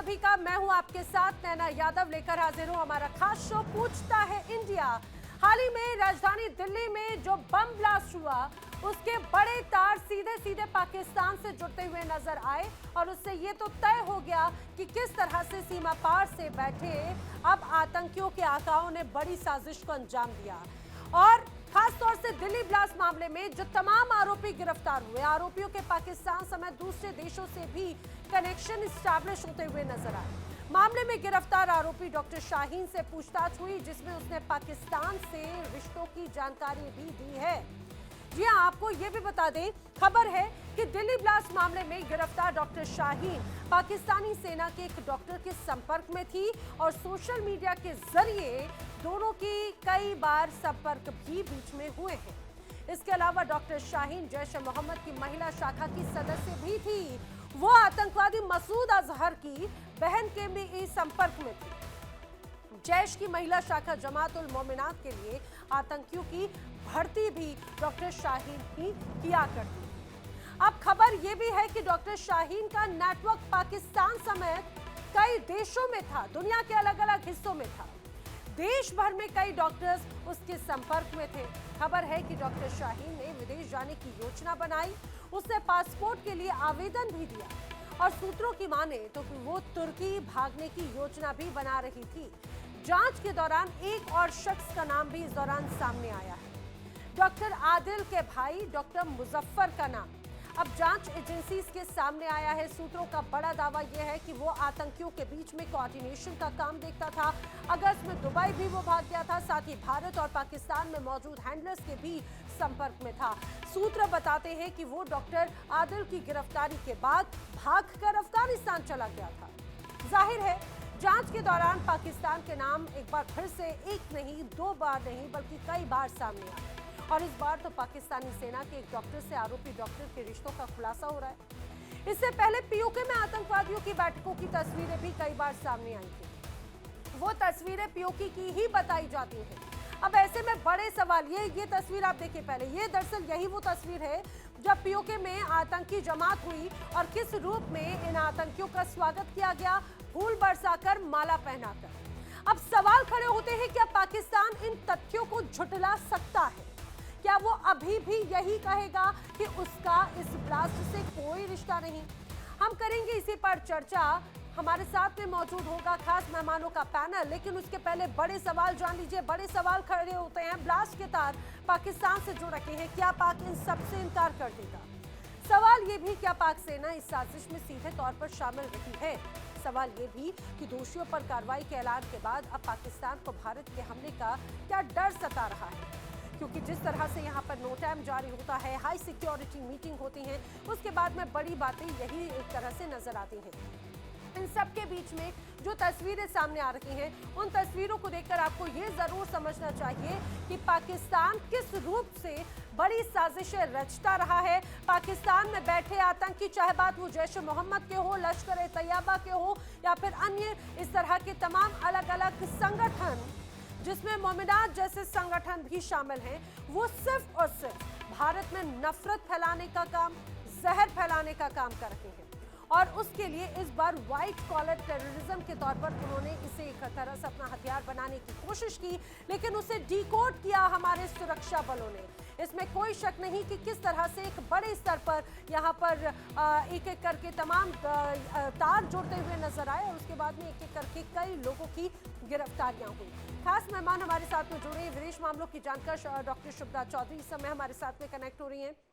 सभी का। मैं हूं आपके साथ नैना यादव, लेकर हाजिर हूं हमारा खास शो पूछता है इंडिया। हाल ही में राजधानी दिल्ली में जो बम ब्लास्ट हुआ, उसके बड़े तार सीधे सीधे पाकिस्तान से जुड़ते हुए नजर आए और उससे ये तो तय हो गया कि किस तरह से सीमा पार से बैठे अब आतंकियों के आकाओं ने बड़ी साजिश को अंजाम दिया। और खास तौर से दिल्ली ब्लास्ट मामले में जो तमाम आरोपी गिरफ्तार हुए, आरोपियों के पाकिस्तान समेत दूसरे देशों से भी कनेक्शन स्टैब्लिश होते हुए नजर आए। मामले में गिरफ्तार आरोपी डॉक्टर शाहीन से पूछताछ हुई, जिसमें उसने पाकिस्तान से रिश्तों की जानकारी भी दी है। जी हां, आपको ये भी बता दें, खबर है कि दिल्ली ब्लास्ट मामले में गिरफ्तार डॉक्टर शाहीन पाकिस्तानी सेना के एक डॉक्टर के संपर्क में थी और सोशल मीडिया के जरिए दोनों की कई बार संपर्क भी बीच में हुए हैं। इसके अलावा डॉक्टर शाहीन जैश ए मोहम्मद की महिला शाखा की सदस्य भी थी। वो आतंकवादी मसूद अजहर की बहन के भी संपर्क में थी। जैश की महिला शाखा जमातुल मोमिनात के लिए आतंकियों की भर्ती भी डॉक्टर शाहीन ही किया करती थी। अब खबर यह भी है कि डॉक्टर शाहीन का नेटवर्क पाकिस्तान समेत कई देशों में था, दुनिया के अलग अलग हिस्सों में था। देश भर में कई डॉक्टर्स उसके संपर्क में थे। खबर है कि डॉक्टर शाहीन ने विदेश जाने की योजना बनाई, उसने पासपोर्ट के लिए आवेदन भी दिया और सूत्रों की माने तो वो तुर्की भागने की योजना भी बना रही थी। जांच के दौरान एक और शख्स का नाम भी इस दौरान सामने आया है, डॉक्टर आदिल के भाई डॉक्टर मुजफ्फर का नाम अब जांच एजेंसी के सामने आया है। सूत्रों का बड़ा दावा यह है कि वो आतंकियों के बीच में कोऑर्डिनेशन का काम देखता था। अगस्त में दुबई भी वो भाग गया था, साथ ही भारत और पाकिस्तान में मौजूद हैंडलर्स के भी संपर्क में था। सूत्र बताते हैं कि वो डॉक्टर आदिल की गिरफ्तारी के बाद भागकर अफगानिस्तान चला गया था। जाहिर है जांच के दौरान पाकिस्तान के नाम एक बार फिर से एक नहीं, दो बार नहीं, बल्कि कई बार सामने आए और इस बार तो पाकिस्तानी सेना के एक डॉक्टर से आरोपी डॉक्टर के रिश्तों का खुलासा हो रहा है। इससे पहले पीओके में आतंकवादियों की बैठकों की तस्वीरें भी कई बार सामने आई थी। वो तस्वीरें पीओके की ही बताई जाती हैं। अब ऐसे में बड़े सवाल, ये तस्वीर आप देखिए पहले, ये दरअसल यही वो तस्वीर है जब पीओके में आतंकी जमात हुई और किस रूप में इन आतंकियों का स्वागत किया गया, फूल बरसाकर, माला पहनाकर। अब सवाल खड़े होते हैं, क्या पाकिस्तान इन तथ्यों को झुठला सकता है? क्या वो अभी भी यही कहेगा कि उसका इस ब्लास्ट से कोई रिश्ता नहीं? हम करेंगे इसी पर चर्चा। हमारे साथ में मौजूद होगा खास मेहमानों का पैनल, लेकिन उसके पहले बड़े सवाल जान लीजिए। बड़े सवाल खड़े होते हैं, ब्लास्ट के तार पाकिस्तान से जुड़ रखे हैं, क्या पाक इन सबसे इनकार कर देगा? सवाल ये भी, क्या पाक सेना इस साजिश में सीधे तौर पर शामिल रही है? सवाल ये भी कि दोषियों पर कार्रवाई के ऐलान के बाद अब पाकिस्तान को भारत के हमले का क्या डर सता रहा है? क्योंकि जिस तरह से यहाँ पर नो टाइम जारी होता है, हाई सिक्योरिटी मीटिंग होती है, उसके बाद में बड़ी बातें यही एक तरह से नजर आती हैं। इन सब के बीच में जो तस्वीरें सामने आ रही हैं, उन तस्वीरों को देखकर आपको ये जरूर समझना चाहिए कि पाकिस्तान किस रूप से बड़ी साजिशें रचता रहा है। पाकिस्तान में बैठे आतंकी, चाहे बात वो जैश ए मोहम्मद के हो, लश्कर ए तैयबा के हो, या फिर अन्य इस तरह के तमाम अलग अलग संगठन जिसमें मोमिनात जैसे संगठन भी शामिल हैं, वो सिर्फ और सिर्फ भारत में नफरत फैलाने का काम, जहर फैलाने का काम कर रहे हैं। और उसके लिए इस बार व्हाइट कॉलर टेररिज्म के तौर पर उन्होंने इसे एक तरह से अपना हथियार बनाने की कोशिश की, लेकिन उसे डिकोड किया हमारे सुरक्षा बलों ने। इसमें कोई शक नहीं कि किस तरह से एक बड़े स्तर पर यहाँ पर एक एक करके तमाम तार जोड़ते हुए नजर आए और उसके बाद में एक एक करके कई लोगों की गिरफ्तारियां हुई। खास मेहमान हमारे साथ में जुड़े विदेश मामलों की जानकार डॉक्टर शुभदा चौधरी इस समय हमारे साथ में कनेक्ट हो रही हैं।